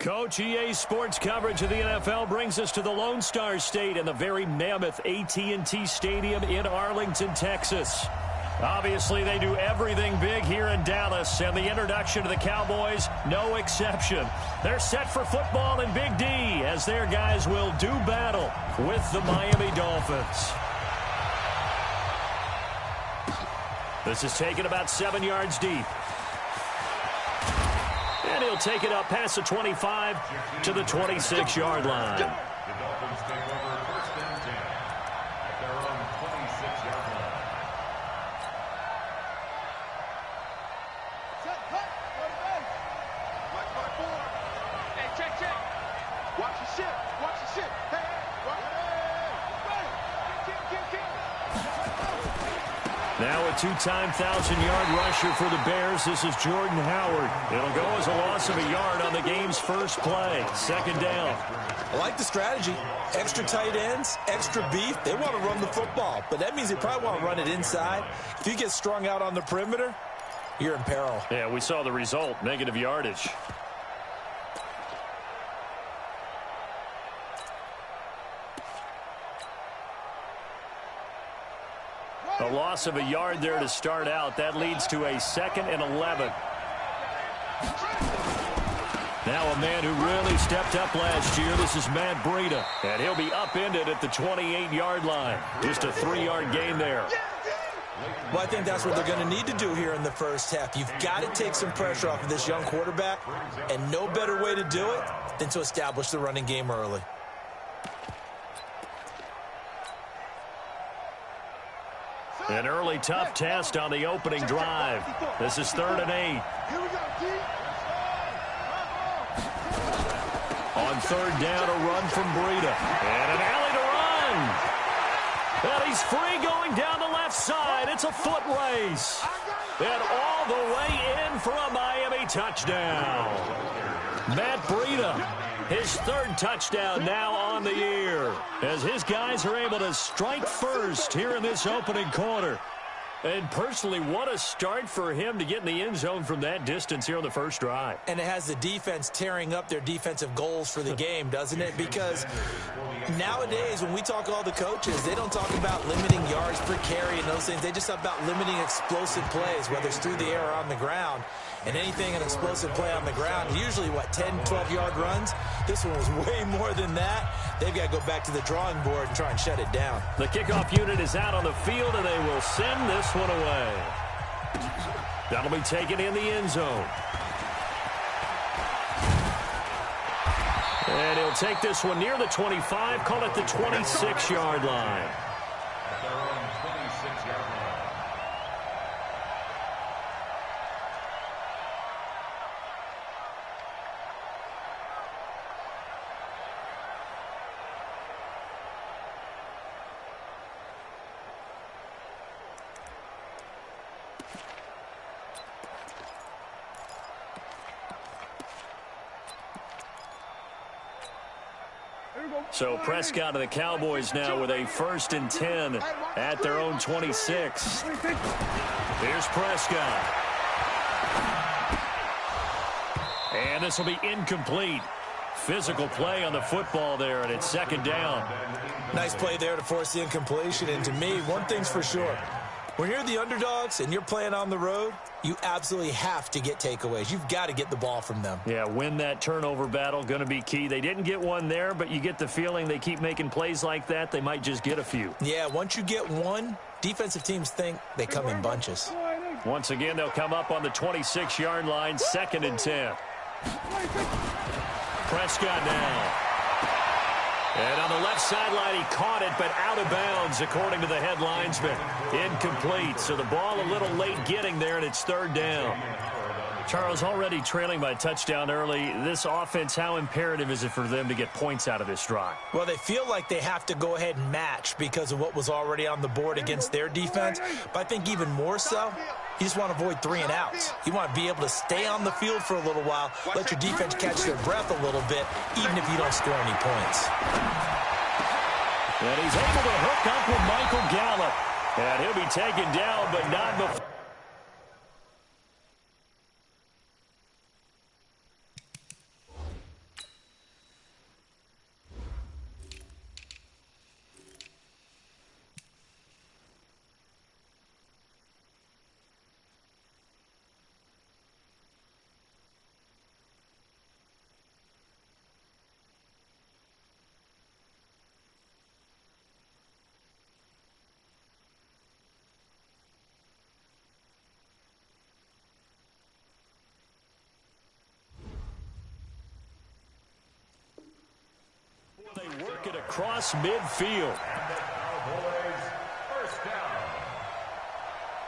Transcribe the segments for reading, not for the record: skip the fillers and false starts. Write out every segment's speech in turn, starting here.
Coach, EA Sports coverage of the NFL brings us to the Lone Star State and the very mammoth AT&T Stadium in Arlington, Texas. Obviously, they do everything big here in Dallas, and the introduction to the Cowboys, no exception. They're set for football in Big D as their guys will do battle with the Miami Dolphins. This is taken about 7 yards deep. And he'll take it up past the 25 to the 26-yard line. The Dolphins take over first and 10 at their own 26-yard line. Set, cut, go to base. Watch my four. Hey, check. Watch your shit. Hey, watch it. Kill. Now a two-time 1,000-yard rusher for the Bears. This is Jordan Howard. It'll go as a loss of a yard on the game's first play. Second down. I like the strategy. Extra tight ends, extra beef. They want to run the football, but that means they probably want to run it inside. If you get strung out on the perimeter, you're in peril. Yeah, we saw the result, negative yardage. A loss of a yard there to start out. That leads to a 2nd and 11. Now a man who really stepped up last year. This is Matt Breida. And he'll be upended at the 28-yard line. Just a 3-yard gain there. Well, I think that's what they're going to need to do here in the first half. You've got to take some pressure off of this young quarterback, and no better way to do it than to establish the running game early. An early tough test on the opening drive. This is 3rd and 8. On 3rd down, a run from Breida. And an alley to run. And he's free going down the left side. It's a foot race. And all the way in for a Miami touchdown. Matt Breida, his 3rd touchdown now on the year, as his guys are able to strike first here in this opening quarter. And personally, what a start for him to get in the end zone from that distance here on the first drive. And it has the defense tearing up their defensive goals for the game, doesn't it? Because nowadays, when we talk to all the coaches, they don't talk about limiting yards per carry and those things. They just talk about limiting explosive plays, whether it's through the air or on the ground. And anything, an explosive play on the ground, usually, 10, 12-yard runs? This one was way more than that. They've got to go back to the drawing board and try and shut it down. The kickoff unit is out on the field, and they will send this one away. That'll be taken in the end zone. And he'll take this one near the 25, call it the 26-yard line. At their own 26-yard line. So Prescott and the Cowboys now with a 1st and 10 at their own 26. Here's Prescott. And this will be incomplete. Physical play on the football there, and it's 2nd down. Nice play there to force the incompletion. And to me, one thing's for sure. When you're the underdogs and you're playing on the road, you absolutely have to get takeaways. You've got to get the ball from them. Yeah, win that turnover battle, going to be key. They didn't get one there, but you get the feeling they keep making plays like that, they might just get a few. Yeah, once you get one, defensive teams think they come in bunches. Once again, they'll come up on the 26-yard line, 2nd and 10. Prescott now. And on the left sideline, he caught it, but out of bounds, according to the head linesman. Incomplete, so the ball a little late getting there, and it's 3rd down. Charles, already trailing by a touchdown early. This offense, how imperative is it for them to get points out of this drive? Well, they feel like they have to go ahead and match because of what was already on the board against their defense. But I think even more so, you just want to avoid 3 and outs. You want to be able to stay on the field for a little while, let your defense catch their breath a little bit, even if you don't score any points. And he's able to hook up with Michael Gallup. And he'll be taken down, but not before. took it across midfield. And the Cowboys first down.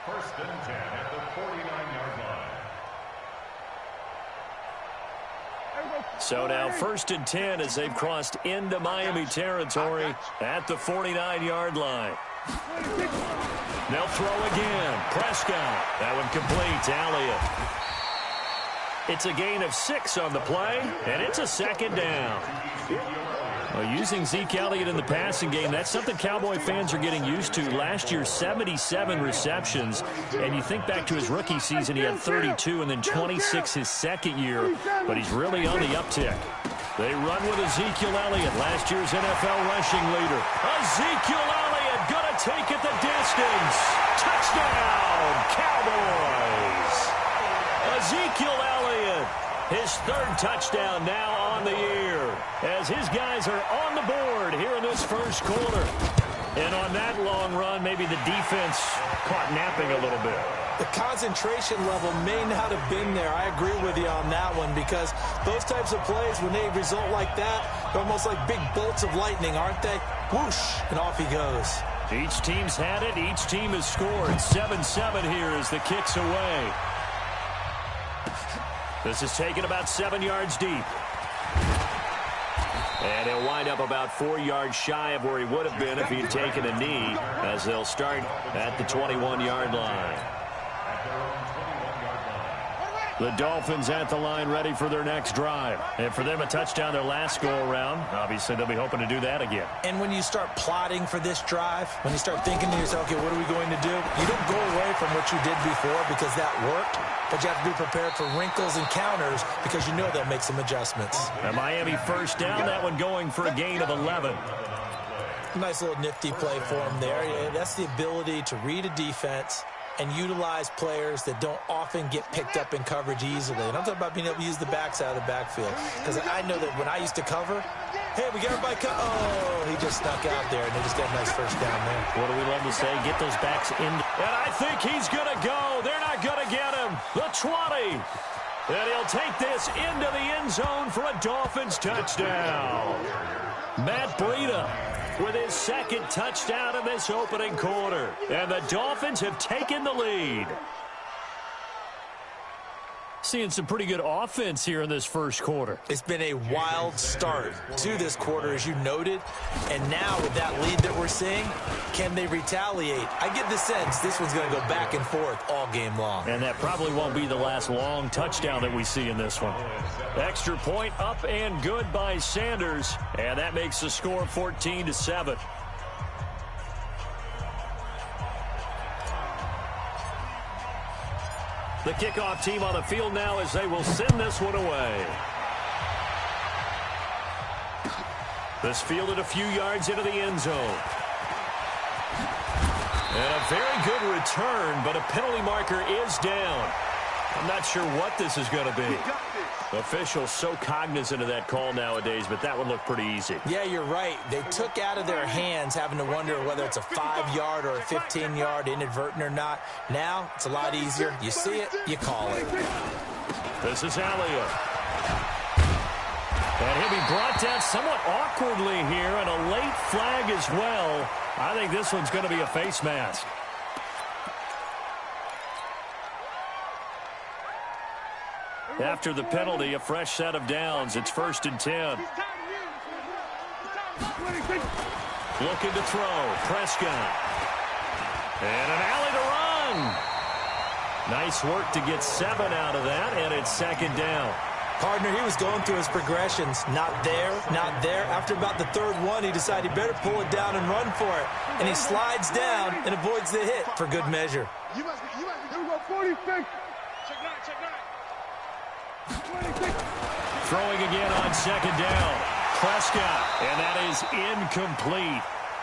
First and 10 at the 49-yard line. So now first and 10 as they've crossed into Miami territory at the 49-yard line. They'll throw again. Prescott. That one complete to Elliott. It's a gain of 6 on the play, and it's a second down. Well, using Zeke Elliott in the passing game, that's something Cowboy fans are getting used to. Last year, 77 receptions, and you think back to his rookie season, he had 32 and then 26 his second year, but he's really on the uptick. They run with Ezekiel Elliott, last year's NFL rushing leader. Ezekiel Elliott going to take it the distance. Touchdown, Cowboys. Ezekiel Elliott, his third touchdown now on the year, as his guys are on the board here in this first quarter. And on that long run, maybe the defense caught napping a little bit. The concentration level may not have been there. I agree with you on that one, because those types of plays, when they result like that, they're almost like big bolts of lightning, aren't they? Whoosh, and off he goes. Each team's had it. Each team has scored. 7-7 here as the kick's away. This is taken about 7 yards deep. And he'll wind up about 4 yards shy of where he would have been if he had taken a knee, as they'll start at the 21-yard line. The Dolphins at the line, ready for their next drive. And for them, a touchdown their last go-around. Obviously, they'll be hoping to do that again. And when you start plotting for this drive, when you start thinking to yourself, okay, what are we going to do? You don't go away from what you did before because that worked, but you have to be prepared for wrinkles and counters because you know they'll make some adjustments. A Miami first down, that one going for a gain of 11. Nice little nifty play for him there. Yeah, that's the ability to read a defense and utilize players that don't often get picked up in coverage easily. And I'm talking about being able to use the backside of the backfield. Because I know that when I used to cover, hey, we got everybody oh, he just snuck out there, and they just got a nice first down there. What do we love to say? Get those backs in. And I think he's going to go. They're not going to get him. The 20. And he'll take this into the end zone for a Dolphins touchdown. Matt Breida with his second touchdown in this opening quarter. And the Dolphins have taken the lead. Seeing some pretty good offense here in this first quarter. It's been a wild start to this quarter, as you noted. And now with that lead that we're seeing, can they retaliate? I get the sense this one's going to go back and forth all game long. And that probably won't be the last long touchdown that we see in this one. Extra point up and good by Sanders. And that makes the score 14-7. The kickoff team on the field now as they will send this one away. This fielded a few yards into the end zone. And a very good return, but a penalty marker is down. I'm not sure what this is going to be. Officials so cognizant of that call nowadays, but that would look pretty easy. Yeah, you're right. They took out of their hands having to wonder whether it's a 5-yard or a 15-yard inadvertent or not. Now, it's a lot easier. You see it, you call it. This is Elliott. And he'll be brought down somewhat awkwardly here, and a late flag as well. I think this one's going to be a face mask. After the penalty, a fresh set of downs. It's 1st and 10. Looking to throw. Prescott. And an alley to run. Nice work to get 7 out of that, and it's 2nd down. Partner, he was going through his progressions. Not there, not there. After about the 3rd one, he decided he better pull it down and run for it. And he slides down and avoids the hit for good measure. You must be 46. Check 9, check 9. Throwing again on 2nd down. Prescott, and that is incomplete.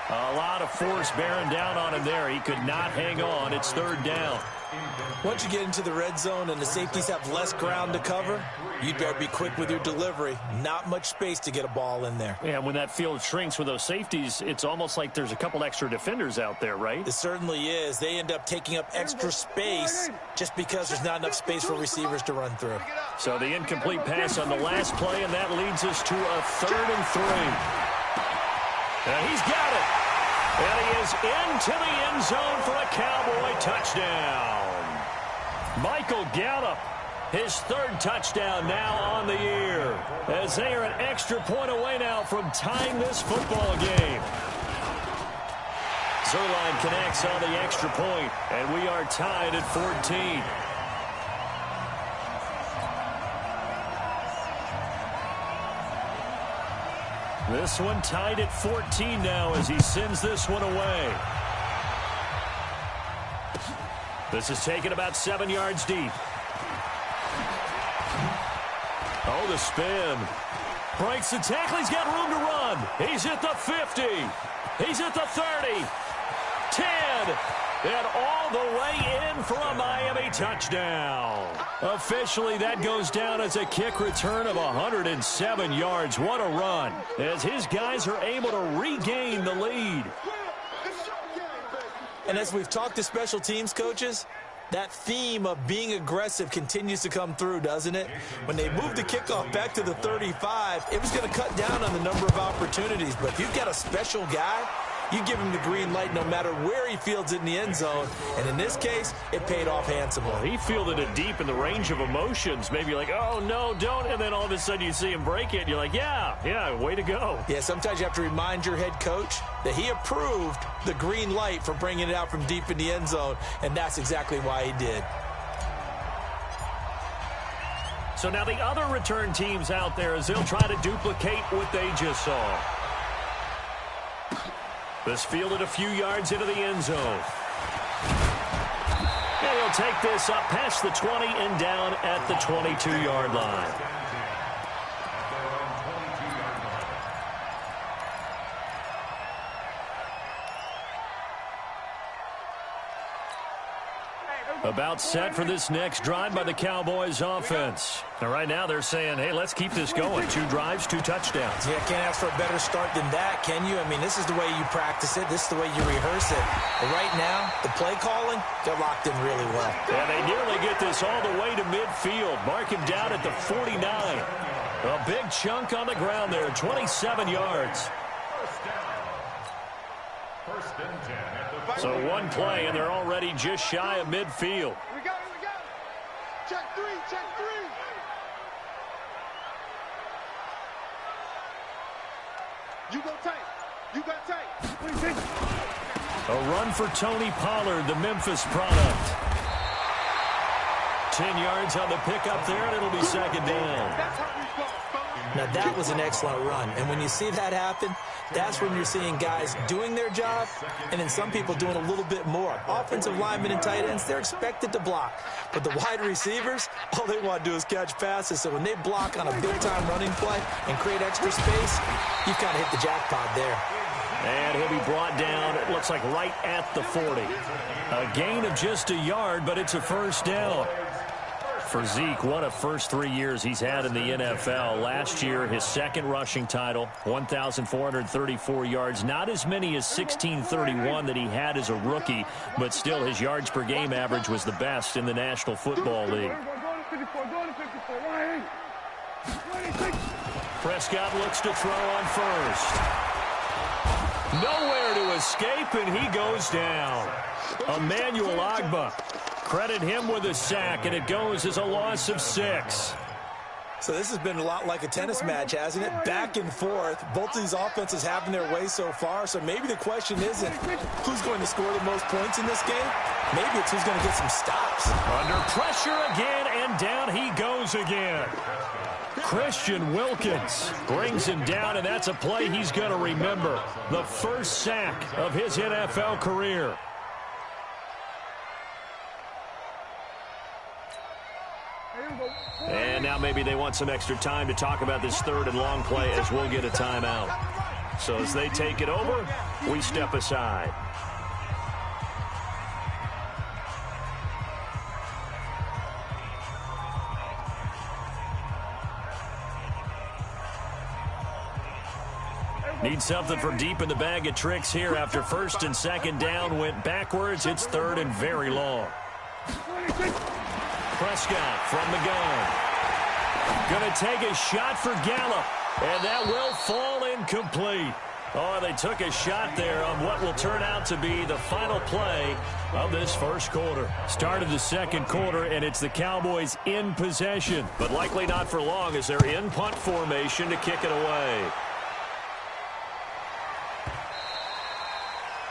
A lot of force bearing down on him there. He could not hang on. It's 3rd down. Once you get into the red zone and the safeties have less ground to cover, you'd better be quick with your delivery. Not much space to get a ball in there. Yeah, when that field shrinks with those safeties, it's almost like there's a couple extra defenders out there, right? It certainly is. They end up taking up extra space just because there's not enough space for receivers to run through. So the incomplete pass on the last play, and that leads us to a 3rd and 3. And he's got it. And he is into the end zone for a Cowboy touchdown. Michael Gallup, his third touchdown now on the year, as they are an extra point away now from tying this football game. Zerline connects on the extra point, and we are tied at 14. This one tied at 14 now as he sends this one away. This is taken about 7 yards deep. Oh, the spin. Breaks the tackle. He's got room to run. He's at the 50. He's at the 30. 10. And all the way in for a Miami touchdown. Officially, that goes down as a kick return of 107 yards. What a run, as his guys are able to regain the lead. And as we've talked to special teams coaches, that theme of being aggressive continues to come through, doesn't it? When they moved the kickoff back to the 35, it was going to cut down on the number of opportunities. But if you've got a special guy, you give him the green light no matter where he fields it in the end zone. And in this case, it paid off handsomely. Well, he fielded it deep in the range of emotions. Maybe like, oh, no, don't. And then all of a sudden you see him break it. And you're like, yeah, way to go. Yeah, sometimes you have to remind your head coach that he approved the green light for bringing it out from deep in the end zone. And that's exactly why he did. So now the other return teams out there as they'll try to duplicate what they just saw. This fielded a few yards into the end zone. And he'll take this up past the 20 and down at the 22-yard line. About set for this next drive by the Cowboys offense. And right now they're saying, hey, let's keep this going. 2 drives, 2 touchdowns. Yeah, can't ask for a better start than that, can you? I mean, this is the way you practice it. This is the way you rehearse it. But right now, the play calling, they're locked in really well. Yeah, they nearly get this all the way to midfield. Mark him down at the 49. A big chunk on the ground there, 27 yards. First and 10 at the So one play, and they're already just shy of midfield. We got it. Check three. You go tight. You got tight. A run for Tony Pollard, the Memphis product. 10 yards on the pickup there, and it'll be second down. That's how we go. Now, that was an excellent run. And when you see that happen, that's when you're seeing guys doing their job and then some people doing a little bit more. Offensive linemen and tight ends, they're expected to block. But the wide receivers, all they want to do is catch passes. So when they block on a big-time running play and create extra space, you've kind of hit the jackpot there. And he'll be brought down, it looks like right at the 40. A gain of just a yard, but it's a first down. For Zeke, what a first 3 years he's had in the NFL. Last year, his second rushing title, 1,434 yards. Not as many as 1,631 that he had as a rookie, but still his yards per game average was the best in the National Football League. Prescott looks to throw on first. Nowhere to escape, and he goes down. Emmanuel Ogbah. Credit him with a sack, and it goes as a loss of 6. So this has been a lot like a tennis match, hasn't it? Back and forth. Both of these offenses having their way so far. So maybe the question isn't who's going to score the most points in this game. Maybe it's who's going to get some stops. Under pressure again, and down he goes again. Christian Wilkins brings him down, and that's a play he's going to remember. The first sack of his NFL career. And now maybe they want some extra time to talk about this third and long play as we'll get a timeout. So as they take it over, we step aside. Need something from deep in the bag of tricks here after first and second down went backwards. It's third and very long. Prescott from the gun. Going to take a shot for Gallup, and that will fall incomplete. Oh, they took a shot there on what will turn out to be the final play of this first quarter. Started the second quarter, and it's the Cowboys in possession, but likely not for long as they're in punt formation to kick it away.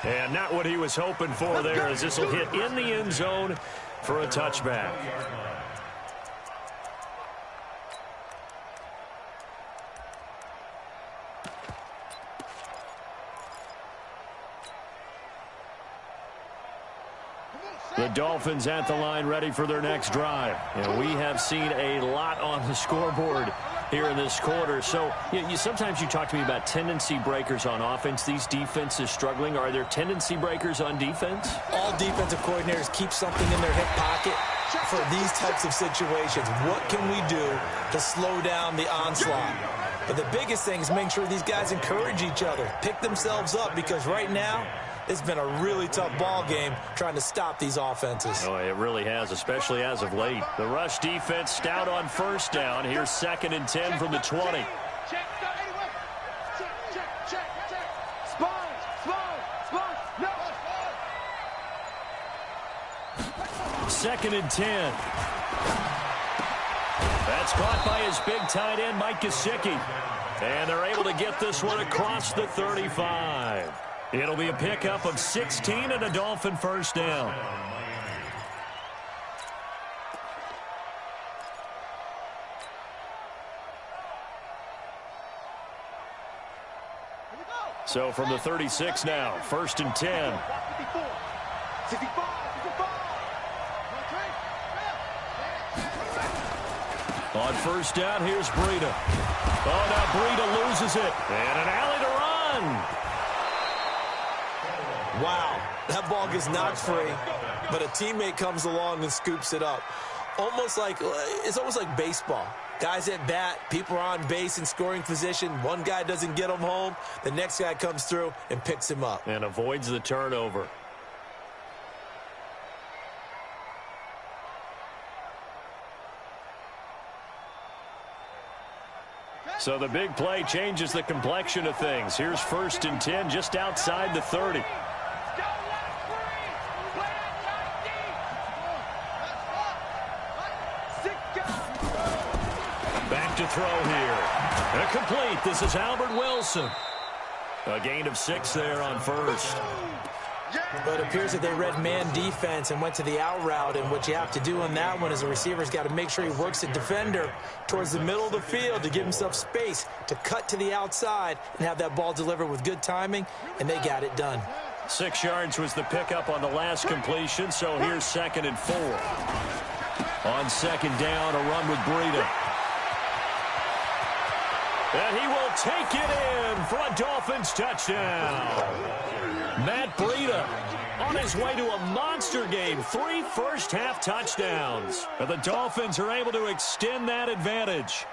And not what he was hoping for there, as this will hit in the end zone for a touchback. The Dolphins at the line, ready for their next drive. And we have seen a lot on the scoreboard here in this quarter. So sometimes you talk to me about tendency breakers on offense. These defenses struggling. Are there tendency breakers on defense? All defensive coordinators keep something in their hip pocket for these types of situations. What can we do to slow down the onslaught? But the biggest thing is make sure these guys encourage each other, pick themselves up, because right now, it's been a really tough ball game trying to stop these offenses. Oh, it really has, especially as of late. The rush defense stout on first down. Here's 2nd and 10 from the 20. Check. Spine. No. 2nd and 10. That's caught by his big tight end, Mike Gesicki. And they're able to get this one across the 35. It'll be a pickup of 16 and a Dolphin first down. So from the 36 now, 1st and 10. 65. On first down, here's Breida. Oh, now Breida loses it. And an alley to run. Wow, that ball gets knocked free, but a teammate comes along and scoops it up. It's almost like baseball. Guys at bat, people are on base in scoring position. One guy doesn't get him home. The next guy comes through and picks him up. And avoids the turnover. So the big play changes the complexion of things. Here's 1st and 10 just outside the 30. Back to throw here. And complete. This is Albert Wilson. A gain of 6 there on first. But it appears that they read man defense and went to the out route, and what you have to do on that one is the receiver's got to make sure he works the defender towards the middle of the field to give himself space to cut to the outside and have that ball delivered with good timing, and they got it done. 6 yards was the pickup on the last completion, so here's 2nd and 4. On 2nd down, a run with Breida. And he will take it in for a Dolphins touchdown. Matt Breida on his way to a monster game. 3 first-half touchdowns. And the Dolphins are able to extend that advantage.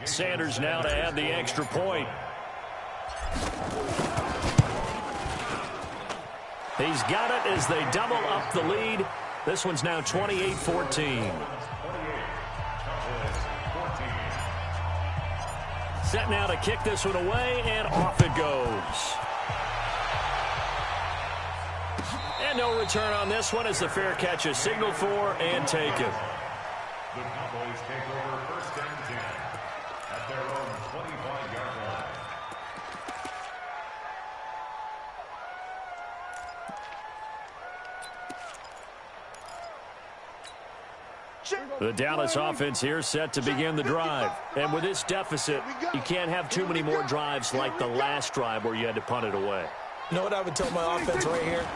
Sanders now to add the extra point. He's got it as they double up the lead. This one's now 28-14. Set now to kick this one away, and off it goes. And no return on this one as the fair catch is signaled for and taken. The Cowboys take over 1st and 10 at their own 25-yard line. The Dallas offense here set to begin the drive. And with this deficit, you can't have too many more drives like the last drive where you had to punt it away. You know what I would tell my offense right here?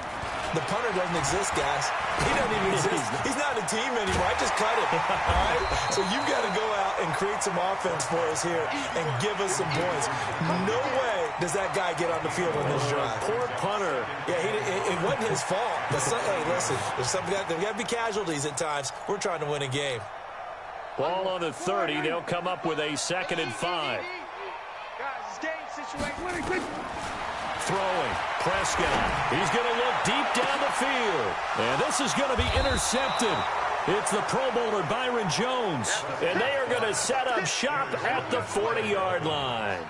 The punter doesn't exist, guys. He doesn't even exist. He's not a team anymore. I just cut it. All right? So you've got to go out and create some offense for us here and give us some points. No way does that guy get on the field on this drive. Poor punter. Yeah, it wasn't his fault. But hey, listen, there's got to be casualties at times. We're trying to win a game. Ball on the 30. They'll come up with a 2nd and 5. Guys, it's game situation. Throwing. Prescott. He's going to look deep down the field. And this is going to be intercepted. It's the Pro Bowler Byron Jones, and they are going to set up shop at the 40-yard line.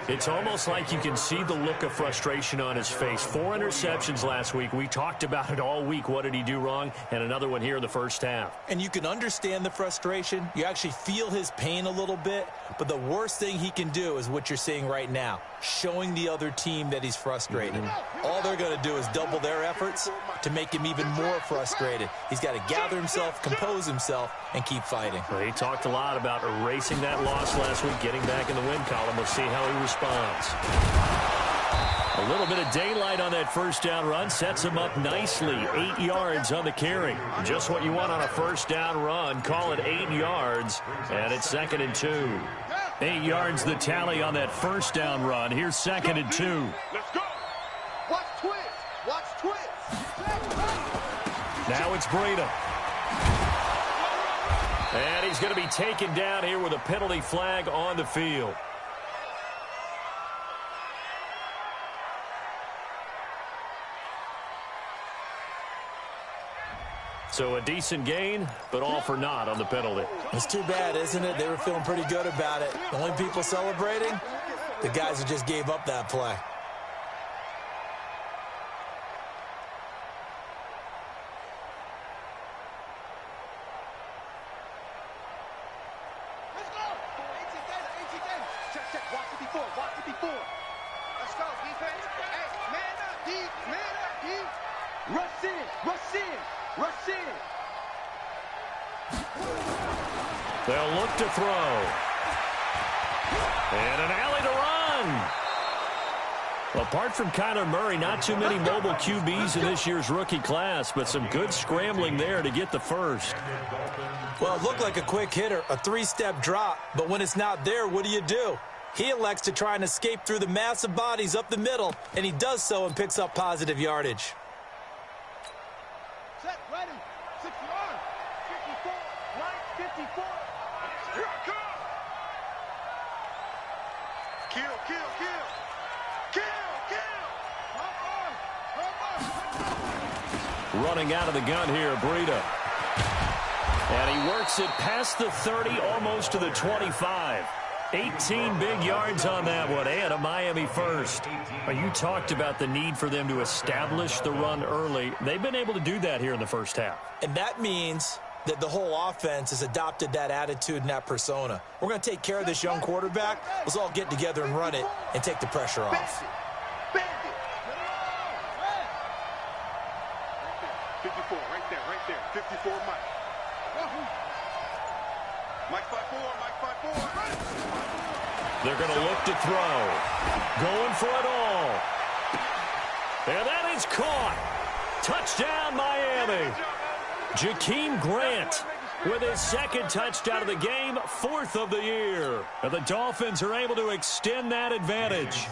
It's almost like you can see the look of frustration on his face. 4 interceptions last week. We talked about it all week. What did he do wrong? And another one here in the first half. And you can understand the frustration. You actually feel his pain a little bit. But the worst thing he can do is what you're seeing right now, showing the other team that he's frustrated. All they're going to do is double their efforts to make him even more frustrated. He's got to gather himself, compose himself, and keep fighting. Well, he talked a lot about erasing that loss last week, getting back in the win column. We'll see how he responds. A little bit of daylight on that first down run sets him up nicely. 8 yards on the carry. Just what you want on a first down run. Call it 8 yards, and it's 2nd and 2. 8 yards the tally on that first down run. Here's 2nd and 2. Let's go. Watch twist. Watch twist. Now it's Breida. And he's going to be taken down here with a penalty flag on the field. So a decent gain, but all for naught on the penalty. It's too bad, isn't it? They were feeling pretty good about it. The only people celebrating, the guys who just gave up that play. Let's go. 18 games. Check. Watch it before. Let's go, defense. Hey, man up, D. Rush in. They'll look to throw. And an alley to run. Apart from Kyler Murray, not too many mobile QBs in this year's rookie class, but some good scrambling there to get the first. Well, it looked like a quick hitter, a 3-step drop, but when it's not there, what do? He elects to try and escape through the massive bodies up the middle, and he does so and picks up positive yardage. Set, ready. 6 yards. 54. Line 54. Here I come. Kill. Running out of the gun here, Breida. And he works it past the 30, almost to the 25. 18 big yards on that one, and a Miami first. You talked about the need for them to establish the run early. They've been able to do that here in the first half. And that means that the whole offense has adopted that attitude and that persona. We're going to take care of this young quarterback. Let's all get together and run it and take the pressure off. Bend it. 54, right there. 54, Mike. Mike 5-4. They're going to look to throw. Going for it all. And that is caught. Touchdown, Miami. Jakeem Grant with his 2nd touchdown of the game, 4th of the year. And the Dolphins are able to extend that advantage.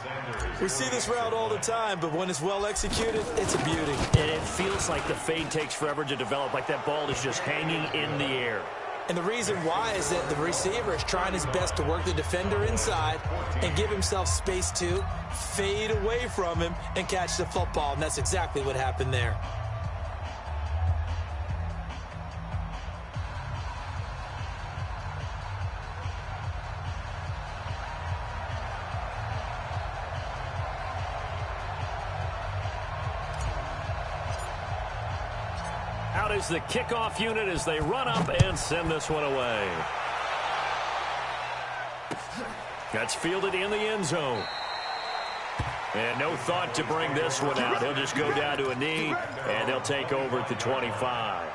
We see this route all the time, but when it's well executed, it's a beauty. And it feels like the fade takes forever to develop, like that ball is just hanging in the air. And the reason why is that the receiver is trying his best to work the defender inside and give himself space to fade away from him and catch the football. And that's exactly what happened there. Out is the kickoff unit as they run up and send this one away. That's fielded in the end zone. And no thought to bring this one out. He'll just go down to a knee, and they'll take over at the 25.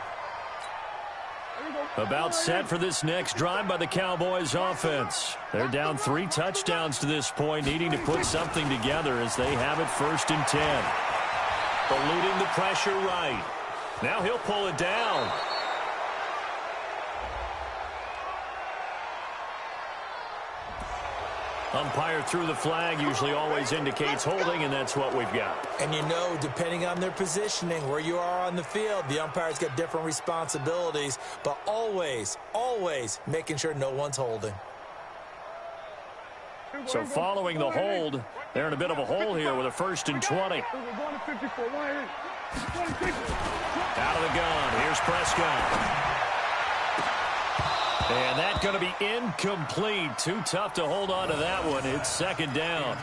About set for this next drive by the Cowboys offense. They're down 3 touchdowns to this point, needing to put something together as they have it 1st and 10. Eluding the pressure right. Now he'll pull it down. Umpire threw the flag, usually always indicates holding, and that's what we've got. And you know, depending on their positioning, where you are on the field, the umpire's got different responsibilities, but always making sure no one's holding. So following the hold, they're in a bit of a hole here with a 1st and 20. Out of the gun. Here's Prescott. And that's going to be incomplete. Too tough to hold on to that one. It's 2nd down.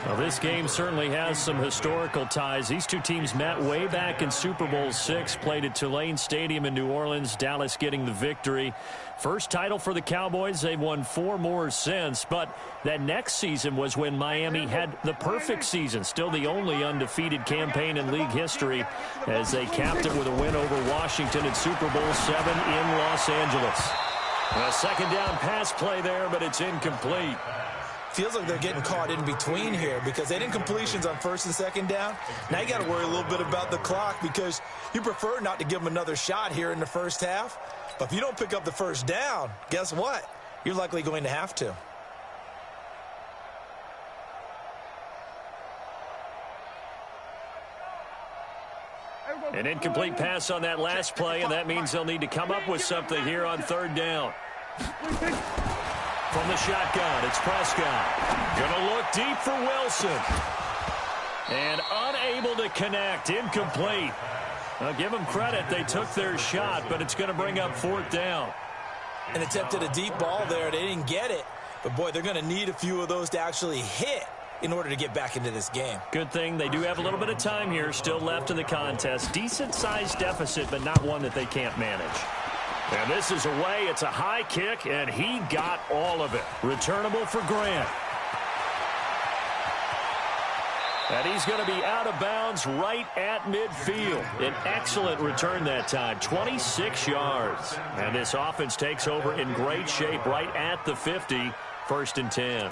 Well, this game certainly has some historical ties. These two teams met way back in Super Bowl VI, played at Tulane Stadium in New Orleans, Dallas getting the victory. First title for the Cowboys. They've won 4 more since, but that next season was when Miami had the perfect season, still the only undefeated campaign in league history, as they capped it with a win over Washington in Super Bowl VII in Los Angeles. A 2nd down pass play there, but it's incomplete. Feels like they're getting caught in between here because they didn't completions on 1st and 2nd down. Now you got to worry a little bit about the clock because you prefer not to give them another shot here in the first half. But if you don't pick up the 1st down, guess what? You're likely going to have to. An incomplete pass on that last play, and that means they'll need to come up with something here on 3rd down. From the shotgun, it's Prescott. Gonna look deep for Wilson. And unable to connect. Incomplete. I'll give them credit. They took their shot, but it's going to bring up 4th down. And attempted a deep ball there. They didn't get it. But, boy, they're going to need a few of those to actually hit in order to get back into this game. Good thing they do have a little bit of time here still left in the contest. Decent-sized deficit, but not one that they can't manage. And this is away. It's a high kick, and he got all of it. Returnable for Grant. And he's going to be out of bounds right at midfield. An excellent return that time, 26 yards. And this offense takes over in great shape right at the 50, 1st and 10.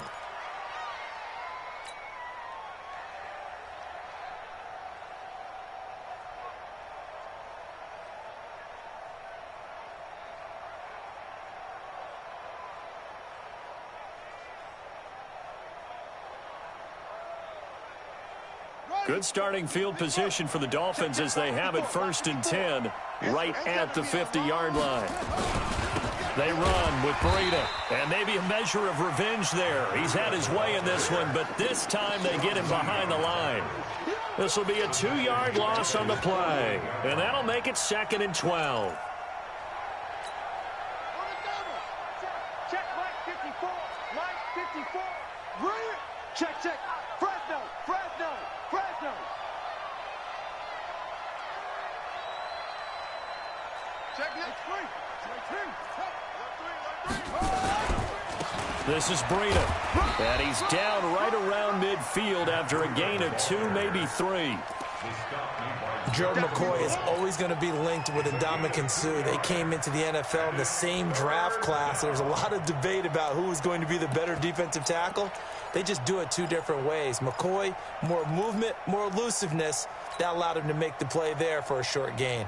Good starting field position for the Dolphins as they have it 1st and 10 right at the 50-yard line. They run with Breida, and maybe a measure of revenge there. He's had his way in this one, but this time they get him behind the line. This will be a 2-yard loss on the play, and that'll make it 2nd and 12. Check, Mike 54. Mike 54. Brilliant. Check, check. Fresno. Fresno. Fresno. Check next three. This is Breida, and he's down right around midfield after a gain of 2, maybe 3. Gerald McCoy is always going to be linked with Ndamukong Suh. They came into the NFL in the same draft class. There was a lot of debate about who was going to be the better defensive tackle. They just do it 2 different ways. McCoy, more movement, more elusiveness. That allowed him to make the play there for a short gain.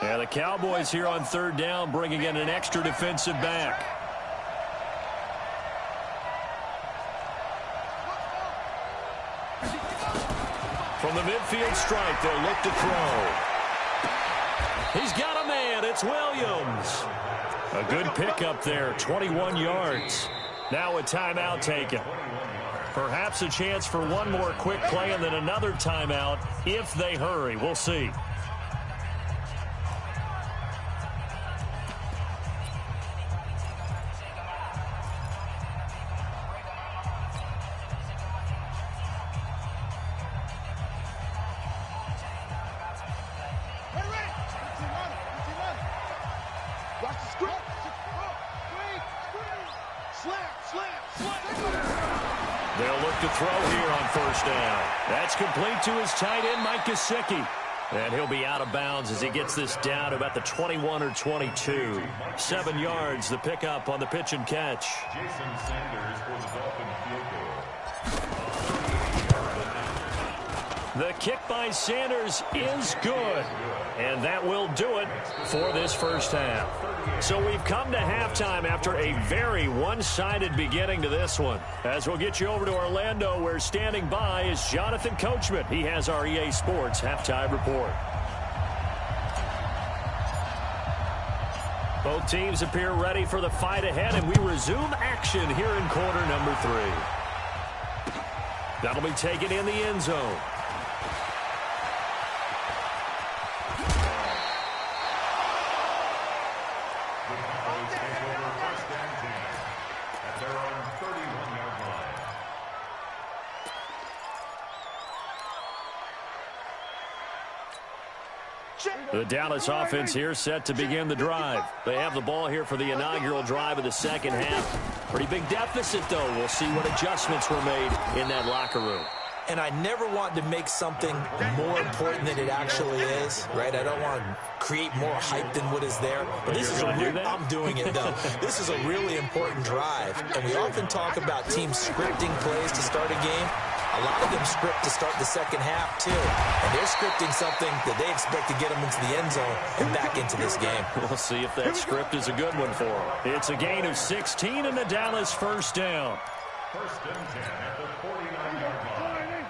Yeah, the Cowboys here on 3rd down bringing in an extra defensive back. From the midfield strike, they'll look to throw. He's got a man. It's Williams. A good pickup there, 21 yards. Now a timeout taken. Perhaps a chance for one more quick play and then another timeout if they hurry. We'll see. They'll look to throw here on 1st down. That's complete to his tight end, Mike Gesicki. And he'll be out of bounds as he gets this down to about the 21 or 22. 7 yards, the pickup on the pitch and catch. Jason Sanders for the Dolphin field goal. The kick by Sanders is good. And that will do it for this first half. So we've come to halftime after a very one-sided beginning to this one. As we'll get you over to Orlando, where standing by is Jonathan Coachman. He has our EA Sports halftime report. Both teams appear ready for the fight ahead, and we resume action here in quarter number 3. That'll be taken in the end zone. The Dallas offense here set to begin the drive. They have the ball here for the inaugural drive of the second half. Pretty big deficit, though. We'll see what adjustments were made in that locker room. And I never want to make something more important than it actually is, right? I don't want to create more hype than what is there. But this is I'm doing it, though. This is a really important drive. And we often talk about teams scripting plays to start a game. A lot of them script to start the second half, too. And they're scripting something that they expect to get them into the end zone and back into this game. We'll see if that script is a good one for them. It's a gain of 16 and the Dallas first down. First and 10 at the 49-yard line.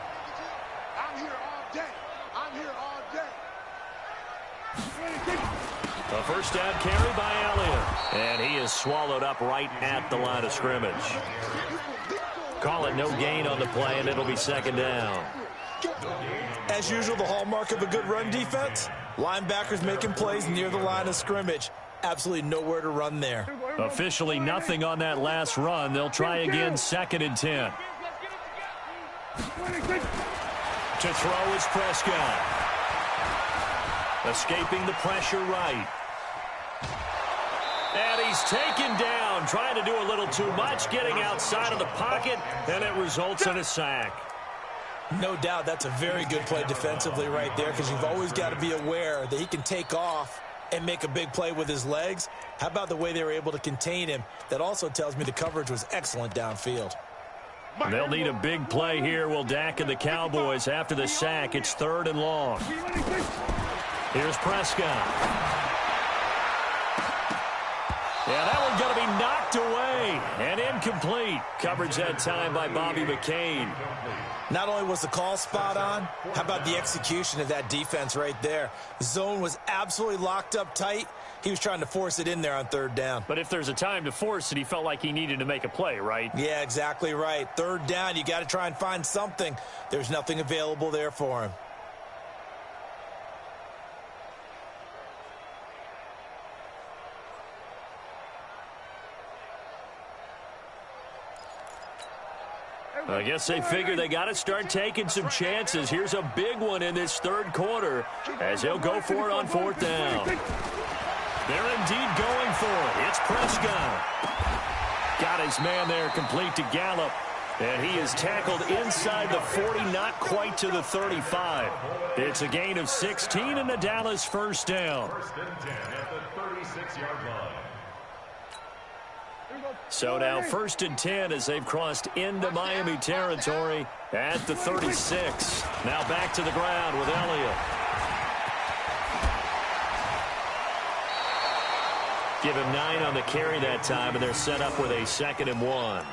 I'm here all day. I'm here all day. A first down carry by Elliott. And he is swallowed up right at the line of scrimmage. Call it no gain on the play, and it'll be second down. As usual, the hallmark of a good run defense, linebackers making plays near the line of scrimmage. Absolutely nowhere to run there. Officially nothing on that last run. They'll try again, second and 10. To throw is Prescott. Escaping the pressure right. And he's taken down, trying to do a little too much, getting outside of the pocket, and it results in a sack. No doubt that's a very good play defensively right there, because you've always got to be aware that he can take off and make a big play with his legs. How about the way they were able to contain him? That also tells me the coverage was excellent downfield. They'll need a big play here. Will Dak and the Cowboys after the sack. It's third and long. Here's Prescott. Yeah, that one's going to be knocked away and incomplete. Coverage that time by Bobby McCain. Not only was the call spot on, how about the execution of that defense right there? The zone was absolutely locked up tight. He was trying to force it in there on third down. But if there's a time to force it, he felt like he needed to make a play, right? Yeah, exactly right. Third down, you got to try and find something. There's nothing available there for him. I guess they figure they got to start taking some chances. Here's a big one in this third quarter as he'll go for it on fourth down. They're indeed going for it. It's Prescott. Got his man there complete to Gallup. And he is tackled inside the 40, not quite to the 35. It's a gain of 16 and the Dallas first down. First and 10 at the 36-yard line. So now first and 10 as they've crossed into Miami territory at the 36. Now back to the ground with Elliott. Give him 9 on the carry that time, and they're set up with a 2nd and 1.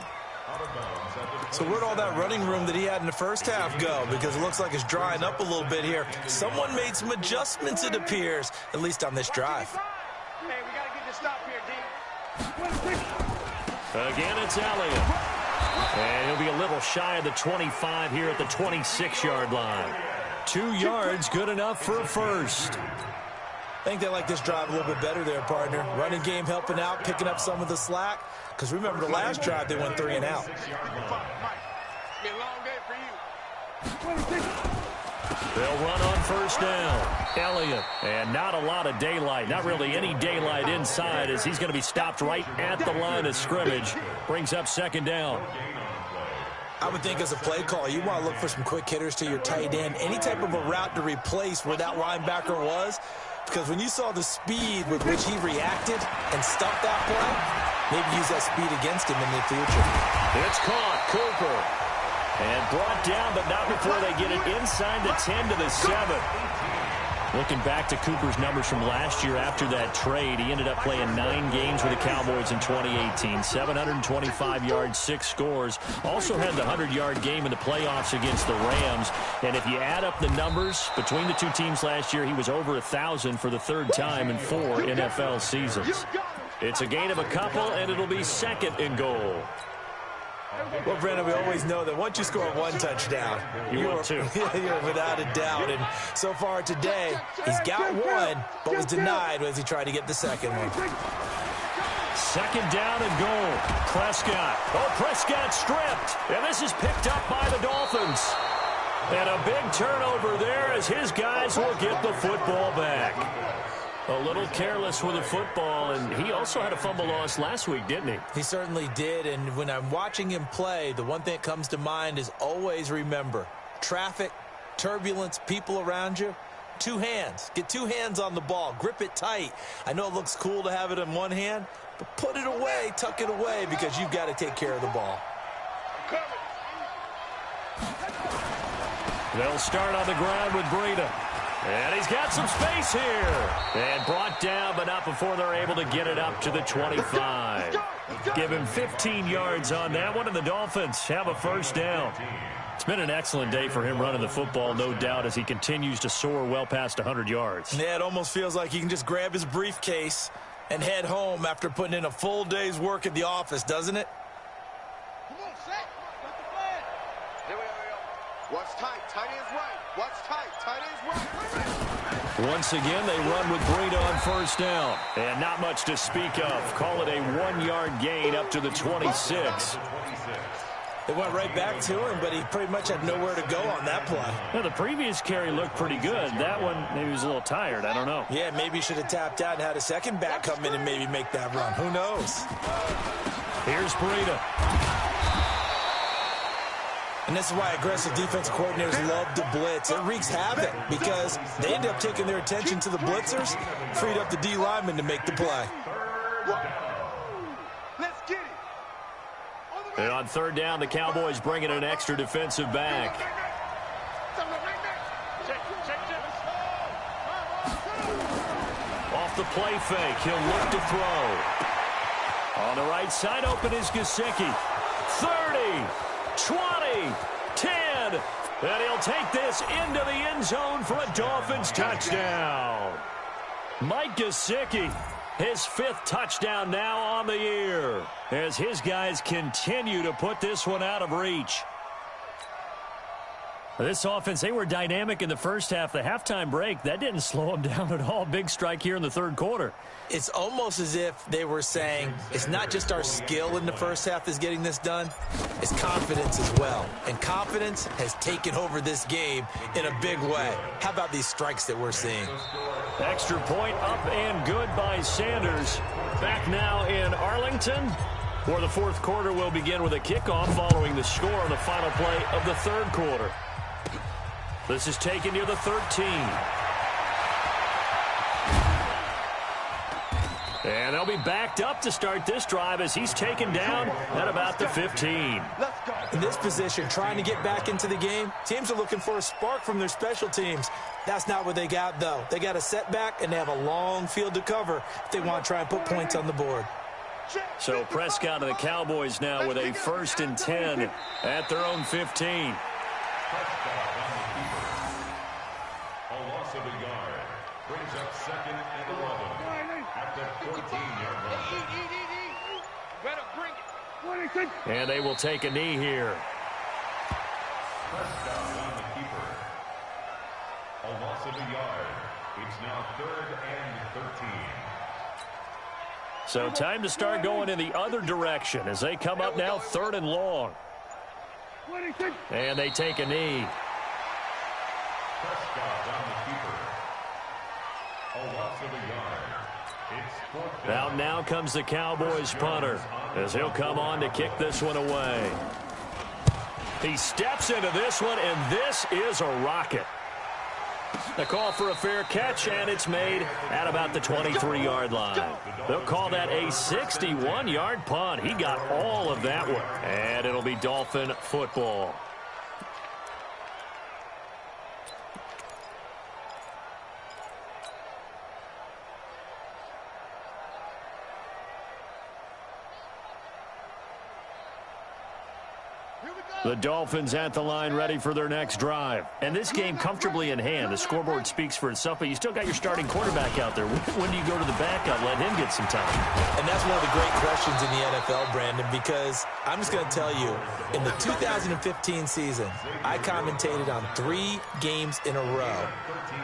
So where'd all that running room that he had in the first half go? Because it looks like it's drying up a little bit here. Someone made some adjustments, it appears, at least on this drive. Hey, we got to get this stop here, D. Again, it's Elliott. And he'll be a little shy of the 25 here at the 26-yard line. 2 yards, good enough for a first. I think they like this drive a little bit better there, partner. Running game helping out, picking up some of the slack. Because remember, the last drive, they went 3 and out. Be a long day for you. They'll run on first down. Elliott, and not a lot of daylight, not really any daylight inside as he's going to be stopped right at the line of scrimmage. Brings up 2nd down. I would think as a play call, you want to look for some quick hitters to your tight end. Any type of a route to replace where that linebacker was. Because when you saw the speed with which he reacted and stuffed that play, maybe use that speed against him in the future. It's caught. Cooper. And brought down, but not before they get it inside the 10 to the 7. Looking back to Cooper's numbers from last year after that trade, he ended up playing 9 games with the Cowboys in 2018. 725 yards, 6 scores. Also had the 100-yard game in the playoffs against the Rams. And if you add up the numbers between the two teams last year, he was over 1,000 for the 3rd time in 4 NFL seasons. It's a gain of a couple, and it'll be 2nd and goal. Well, Brandon, we always know that once you score 1 touchdown, you want 2. You're without a doubt. And so far today, he's got 1, but was denied as he tried to get the 2nd one. 2nd down and goal. Prescott. Oh, Prescott stripped. And this is picked up by the Dolphins. And a big turnover there as his guys will get the football back. A little careless with the football, and he also had a fumble loss last week, didn't he? He certainly did, and when I'm watching him play, the one thing that comes to mind is always remember, traffic, turbulence, people around you, 2 hands. Get 2 hands on the ball. Grip it tight. I know it looks cool to have it in one hand, but put it away, tuck it away, because you've got to take care of the ball. They'll start on the ground with Breida. And he's got some space here. And brought down, but not before they're able to get it up to the 25. Give him 15 yards on that one, and the Dolphins have a 1st down. It's been an excellent day for him running the football, no doubt, as he continues to soar well past 100 yards. Yeah, it almost feels like he can just grab his briefcase and head home after putting in a full day's work at the office, doesn't it? Come on, set. Got the flag. Here we go. Watch tight. Tight ends right. Watch tight. Tight ends right. Once again, they run with Breida on 1st down. And not much to speak of. Call it a 1-yard gain up to the 26. It went right back to him, but he pretty much had nowhere to go on that play. Well, the previous carry looked pretty good. That one, maybe he was a little tired. I don't know. Yeah, maybe he should have tapped out and had a second back come in and maybe make that run. Who knows? Here's Breida. And this is why aggressive defense coordinators love to blitz. It wreaks havoc because they end up taking their attention to the blitzers, freed up the D lineman to make the play. Let's get it. And on 3rd down, the Cowboys bring in an extra defensive back. Off the play fake, he'll look to throw. On the right side, open is Gesicki. 30, 20, 10. And he'll take this into the end zone for a Dolphins touchdown. Mike Gesicki, his 5th touchdown now on the year, as his guys continue to put this one out of reach. This offense, they were dynamic in the first half. The halftime break, that didn't slow them down at all. Big strike here in the 3rd quarter. It's almost as if they were saying, it's not just our skill in the first half that's getting this done, it's confidence as well. And confidence has taken over this game in a big way. How about these strikes that we're seeing? Extra point up and good by Sanders. Back now in Arlington, where the 4th quarter will begin with a kickoff following the score on the final play of the 3rd quarter. This is taken near the 13. And they'll be backed up to start this drive as he's taken down at about the 15. In this position, trying to get back into the game, teams are looking for a spark from their special teams. That's not what they got, though. They got a setback, and they have a long field to cover if they want to try and put points on the board. So Prescott and the Cowboys now with a 1st and 10 at their own 15. A loss of a yard brings up 2nd and 11 at the 14-yard line. And they will take a knee here. Prescott on the keeper. A loss of a yard. It's now 3rd and 13. So time to start going in the other direction as they come up now 3rd and long. And they take a knee. Prescott on the keeper. A loss of a yard. It's 4th down. Now comes the Cowboys punter as he'll come on to kick this one away. He steps into this one, and this is a rocket. The call for a fair catch, and it's made at about the 23-yard line. They'll call that a 61-yard punt. He got all of that one, and it'll be Dolphin football. The Dolphins at the line ready for their next drive. And this game comfortably in hand. The scoreboard speaks for itself, but you still got your starting quarterback out there. When do you go to the backup, let him get some time? And that's one of the great questions in the NFL, Brandon, because I'm just going to tell you, in the 2015 season, I commentated on 3 games in a row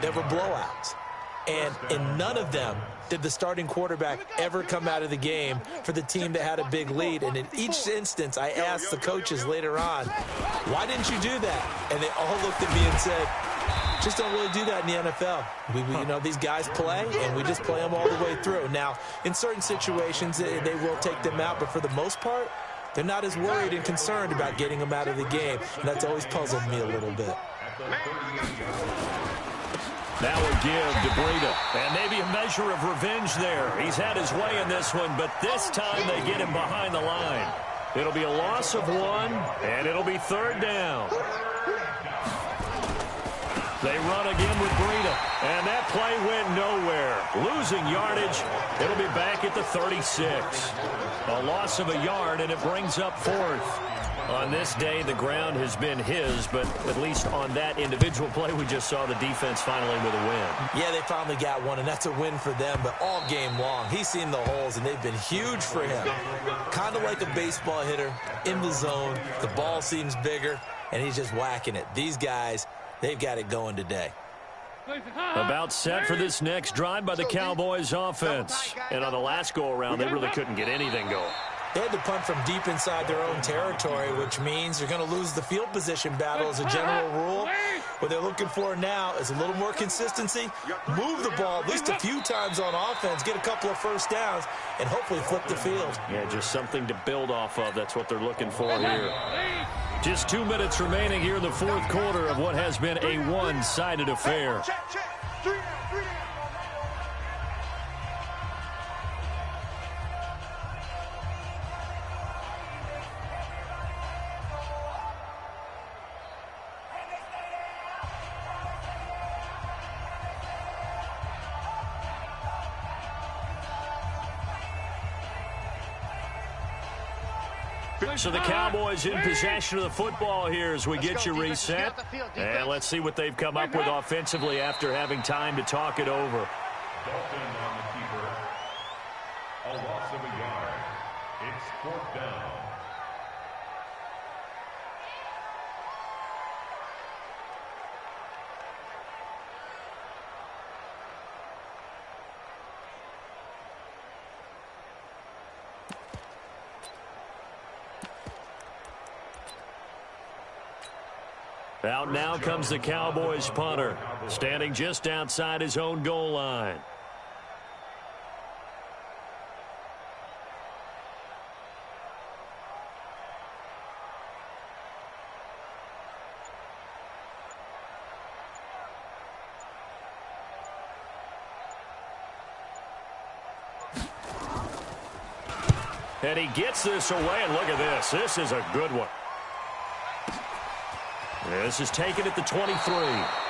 that were blowouts. And in none of them did the starting quarterback ever come out of the game for the team that had a big lead. And in each instance, I asked the coaches later on, why didn't you do that? And they all looked at me and said, just don't really do that in the NFL. You know, these guys play, and we just play them all the way through. Now, in certain situations, they will take them out, but for the most part, they're not as worried and concerned about getting them out of the game. And that's always puzzled me a little bit. That will give to Breida. And maybe a measure of revenge there. He's had his way in this one, but this time they get him behind the line. It'll be a loss of 1, and it'll be 3rd down. They run again with Breida, and that play went nowhere. Losing yardage, it'll be back at the 36. A loss of a yard, and it brings up 4th. On this day, the ground has been his, but at least on that individual play, we just saw the defense finally with a win. Yeah, they finally got one, and that's a win for them, but all game long, he's seen the holes, and they've been huge for him. Kind of like a baseball hitter in the zone. The ball seems bigger, and he's just whacking it. These guys, they've got it going today. About set for this next drive by the Cowboys offense. And on the last go-around, they really couldn't get anything going. They had to punt from deep inside their own territory, which means they're going to lose the field position battle as a general rule. What they're looking for now is a little more consistency, move the ball at least a few times on offense, get a couple of first downs, and hopefully flip the field. Yeah, just something to build off of. That's what they're looking for here. Just 2 minutes remaining here in the 4th quarter of what has been a one-sided affair. So the Cowboys in possession of the football here as we get you reset. And let's see what they've come up with offensively after having time to talk it over. Dolphins on the keeper. A loss of a yard. It's 4th down. Out now comes the Cowboys punter, standing just outside his own goal line. And he gets this away, and look at this. This is a good one. This is taken at the 23.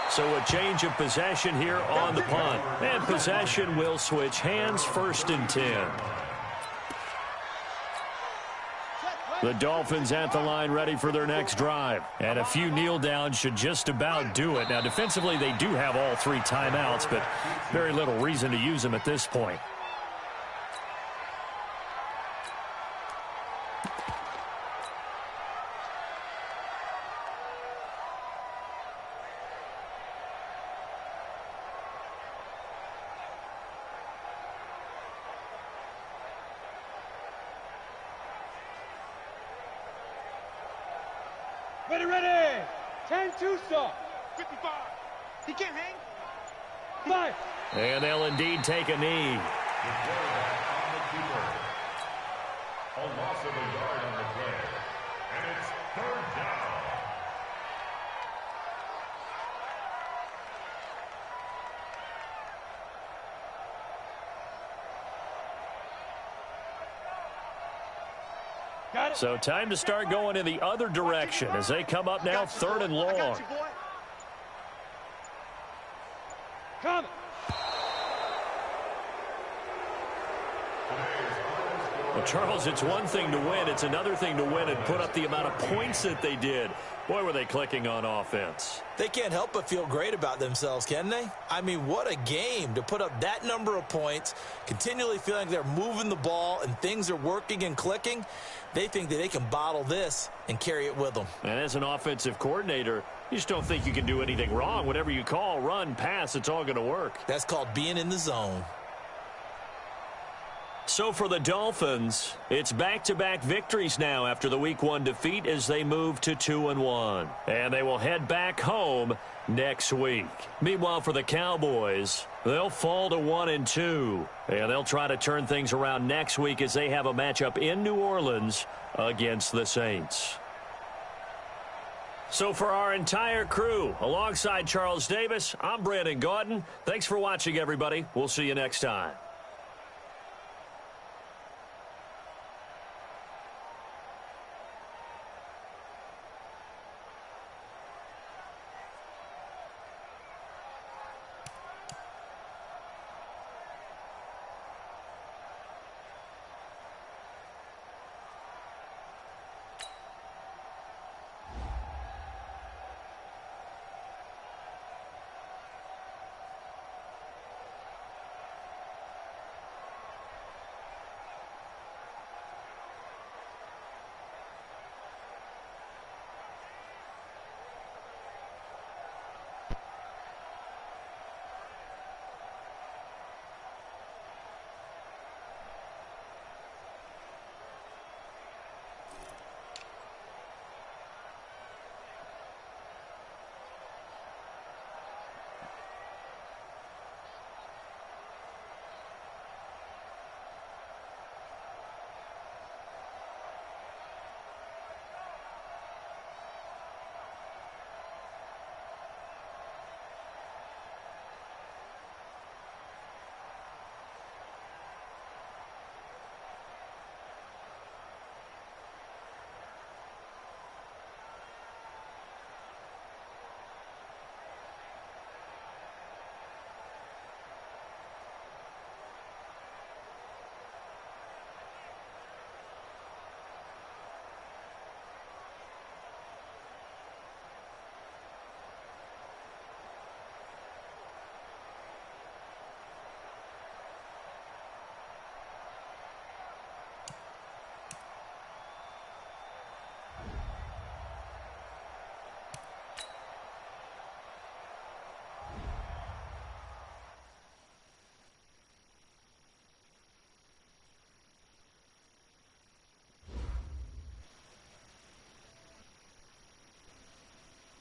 So a change of possession here on the punt. And possession will switch hands, 1st and 10. The Dolphins at the line ready for their next drive. And a few kneel downs should just about do it. Now defensively they do have all 3 timeouts, but very little reason to use them at this point. Ready. 10-2 stop. 55. He can't hang. 5. And they'll indeed take a knee. The quarterback on the keeper. A loss of a yard on the play. And it's 3rd down. So time to start going in the other direction as they come up now 3rd and long. Well, Charles, it's one thing to win. It's another thing to win and put up the amount of points that they did. Boy, were they clicking on offense. They can't help but feel great about themselves, can they? I mean, what a game to put up that number of points, continually feeling they're moving the ball and things are working and clicking. They think that they can bottle this and carry it with them. And as an offensive coordinator, you just don't think you can do anything wrong. Whatever you call, run, pass, it's all going to work. That's called being in the zone. So for the Dolphins, it's back-to-back victories now after the Week 1 defeat as they move to 2-1. And they will head back home next week. Meanwhile, for the Cowboys, they'll fall to 1-2. And they'll try to turn things around next week as they have a matchup in New Orleans against the Saints. So for our entire crew, alongside Charles Davis, I'm Brandon Gaudin. Thanks for watching, everybody. We'll see you next time.